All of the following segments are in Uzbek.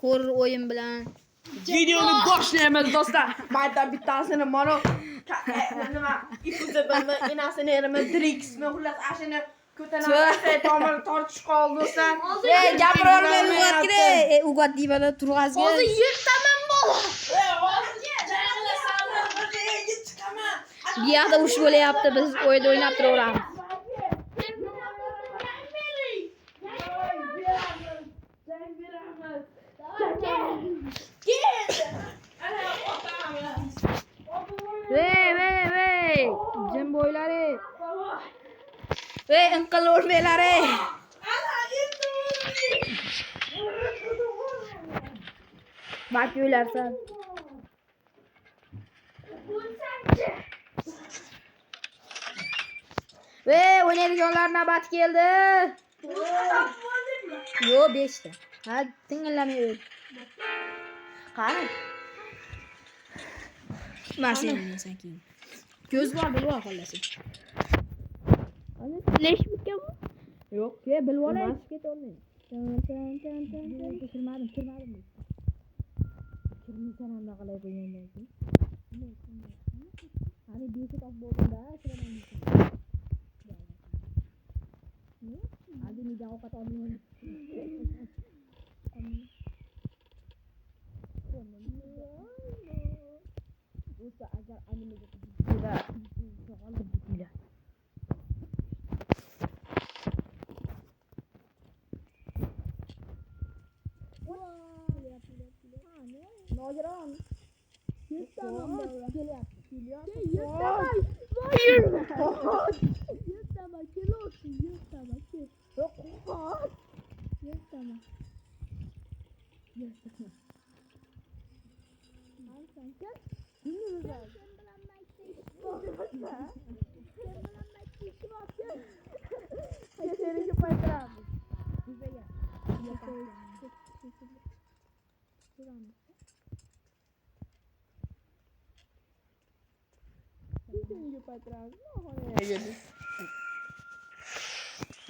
Ko'r o'yin bilan. Videoni boshlaymiz do'stlar. Mayda bittasini mana nima ifuzabimi, enasini erimi, Drixmi, xullas ashini ko'tanaqa tomir tortish qoldi do'stlar. Gapira olmayman ugatga. Ugat deyman turg'azga. Hozir yirtaman bola. Bu yoqda urush bo'layapti. Biz o'yin o'ynab turaveramiz. Vey. Jim bo'ylari. Inqil o'rmalari. Bak yo'larsan. O'ynaydiganlar navbat keldi. Yo 5 ta. Ha, tingillamay o'l. Qani? Mas'ulsan keyin. Ko'z bor bilib ol xohlasin. Ana flash mikan? Yo'q, bilib olay. Ketolmayman. Kirmadim. Kirmaysan ham qalay qo'ygandan keyin. Hani beshik olib bo'lganda kiraman. Hadi ni jauh kat olmayman. Usta agar animega tidak soal begini. Nojeron.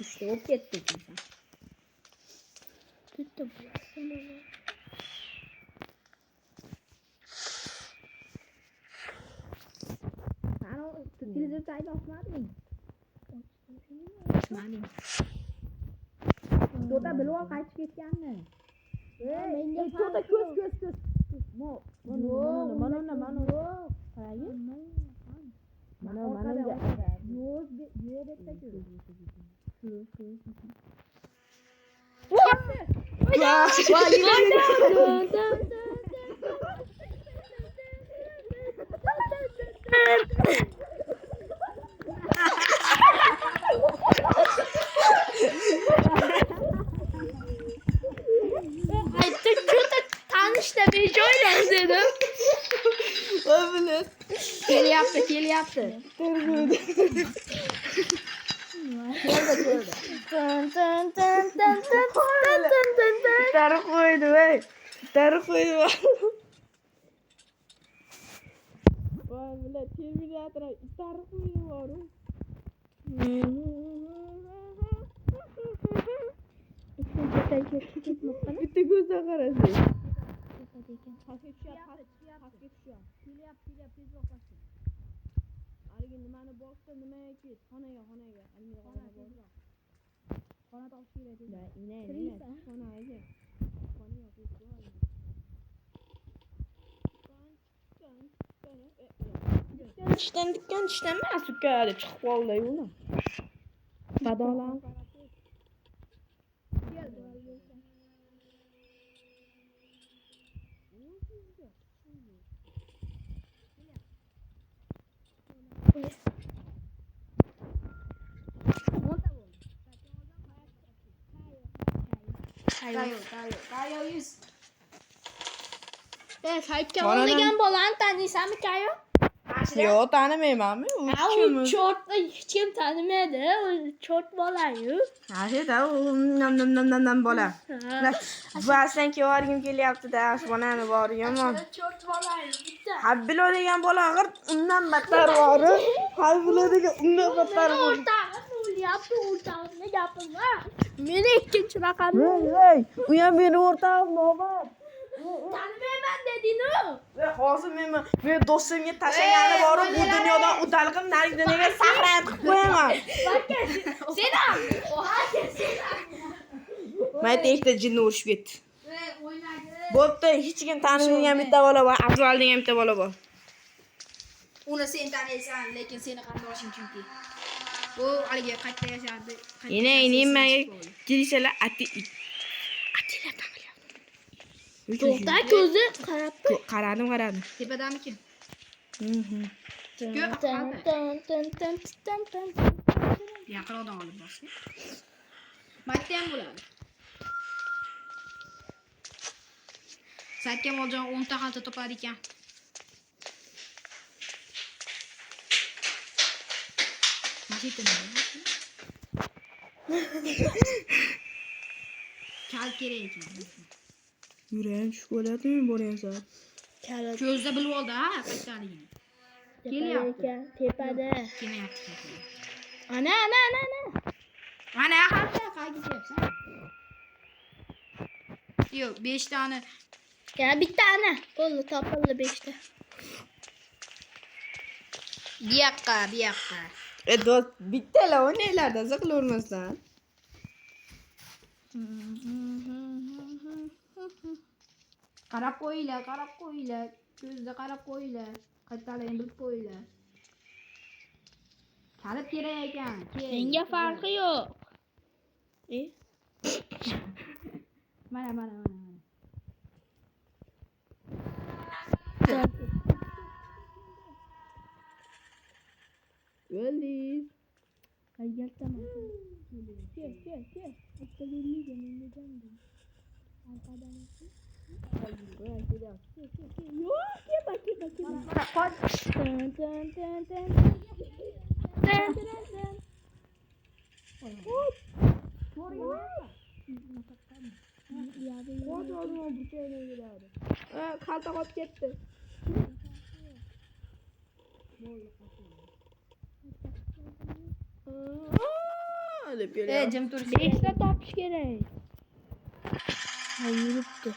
İşte o gitti. Tuttum. Ano, televizyon tayo osmadın. Osmadın. Tota below kaç ketganmi? Tota ko'z. Mana. Qarang. Mana. Yo'q debda ko'z. Tanıştı bir şöyle dedim. Öyle. Kelyapti. Tarık koydu. Vay bile terminator tarık koydu var. Bitti gözle karası. Hafif şu an. Kelyap tez bakasın. Arigin nimani boqsa nimaga ket? Xonaga. Xona topshir edi. Ina. Xonaga. Xonaga ket. Dikkan emas uka deb chiqib qoldi yo'li. Badolan. Kayo 100. Faytga olgan bolani taniysanmi Kayo? Yo'q, tanimaymanmi? U chortni hech kim tanimaydi. U chort bola-yu. Hashida nam bola. Vasdan kevargim kelyapti-da, shunani bor yomon. Chort bola-yu bitta. Habilo degan bola g'irt undan battar bor. Habilo degan undan battar bor. O'rtog'im o'lyapti, o'rtog'imga gapim bor. Meni ikkinchi raqamni U ham meni o'rtog'im Nobir. tanimayman deding-ku. Hozir men do'stimga tashlagani bor, bu dunyodan o'talqim narigi dunyoga saqrayib qo'yaman. Sen ham. Mayda ikkita jinni urishib ketdi. Bo'pti, hech kim tanimagan bitta bola bor, Abdul degan bitta bola bor. Uni sen taniysan, lekin seni qarindoshing chunki. U haliga qayerda yashardi? Menga kelishlar atilar tanilyapti. To'xta, ko'zi qarab tur. Qaradim. Tepadamikin? Yaqinroqdan olib borsin. Mayda ham bo'ladi. Saidga moljon 10 ta xalta topar ekan. Kal kerak ekan. Yurayim tushib qoladimi boryapsan? Ko'zda bilib oldi ha, qayerdaligini. Kelyapti. Tepada. Kelyapti. Ana. Ana xalta qayerga kelyapsan? Yo'q, 5 tani. Ya bitta ana. Bo'ldi, topildi 5 ta. Bu yoqqa. Do'st, bittalar o'ynaylarda ziqilurmasdan. Qarab qo'yinglar. Ko'zda qarab qo'yinglar. Qayerdaligini bilib qo'yinglar. Kalit kerak ekan. Menga farqi yo'q. Mana. O'ldingiz. Qayerdaman? Kel. Bitta yo'lliga menga jandim. Arqadan yo'q, kelma. Qoch. Xalta qolib ketdi. Deb kelyapti. Jim tur. 5 ta topish kerak. Ha, yuribdi.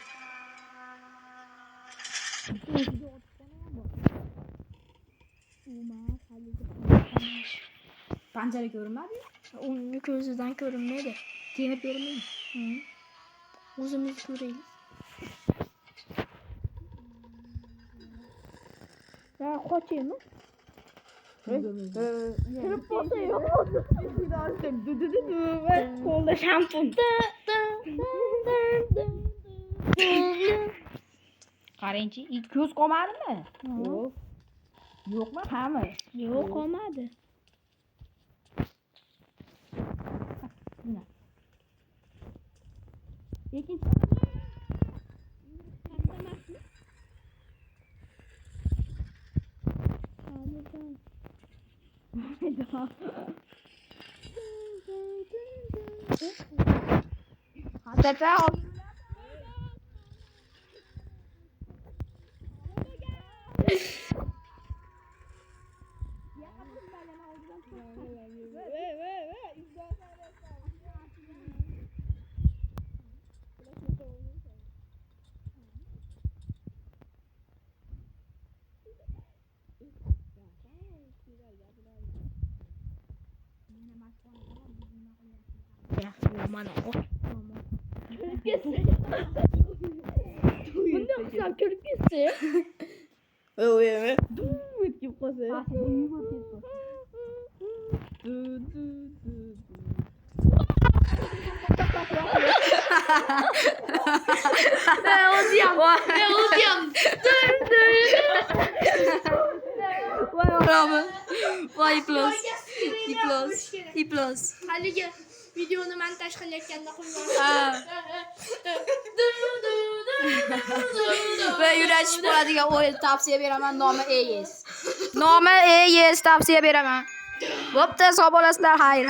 Panjara ko'rinmadi? Uni ko'zidan ko'rinmaydi. Temir ko'rinmaydi. O'zimiz ko'raylik. Ya qochaymi? Kirib qolsa yo'q. Qo'lda shampun. Qarangchi, ko'z qolmadimi? Yo'q. Yo'qmi? Qami? Yo'q, qolmadi. Ikkinchi Hatata Mana o. Bunda qilsam kirib ketsa. O'yimi. O'tib qolsa. O'ziyam. Voy iplos. Haligi videoni montaj qilayotganda qo'ygan. Va yuratish bo'ladigan o'yin tavsiya beraman. Nomi EYS tavsiya beraman. Bo'pti, sog' bo'lasizlar. Xayr.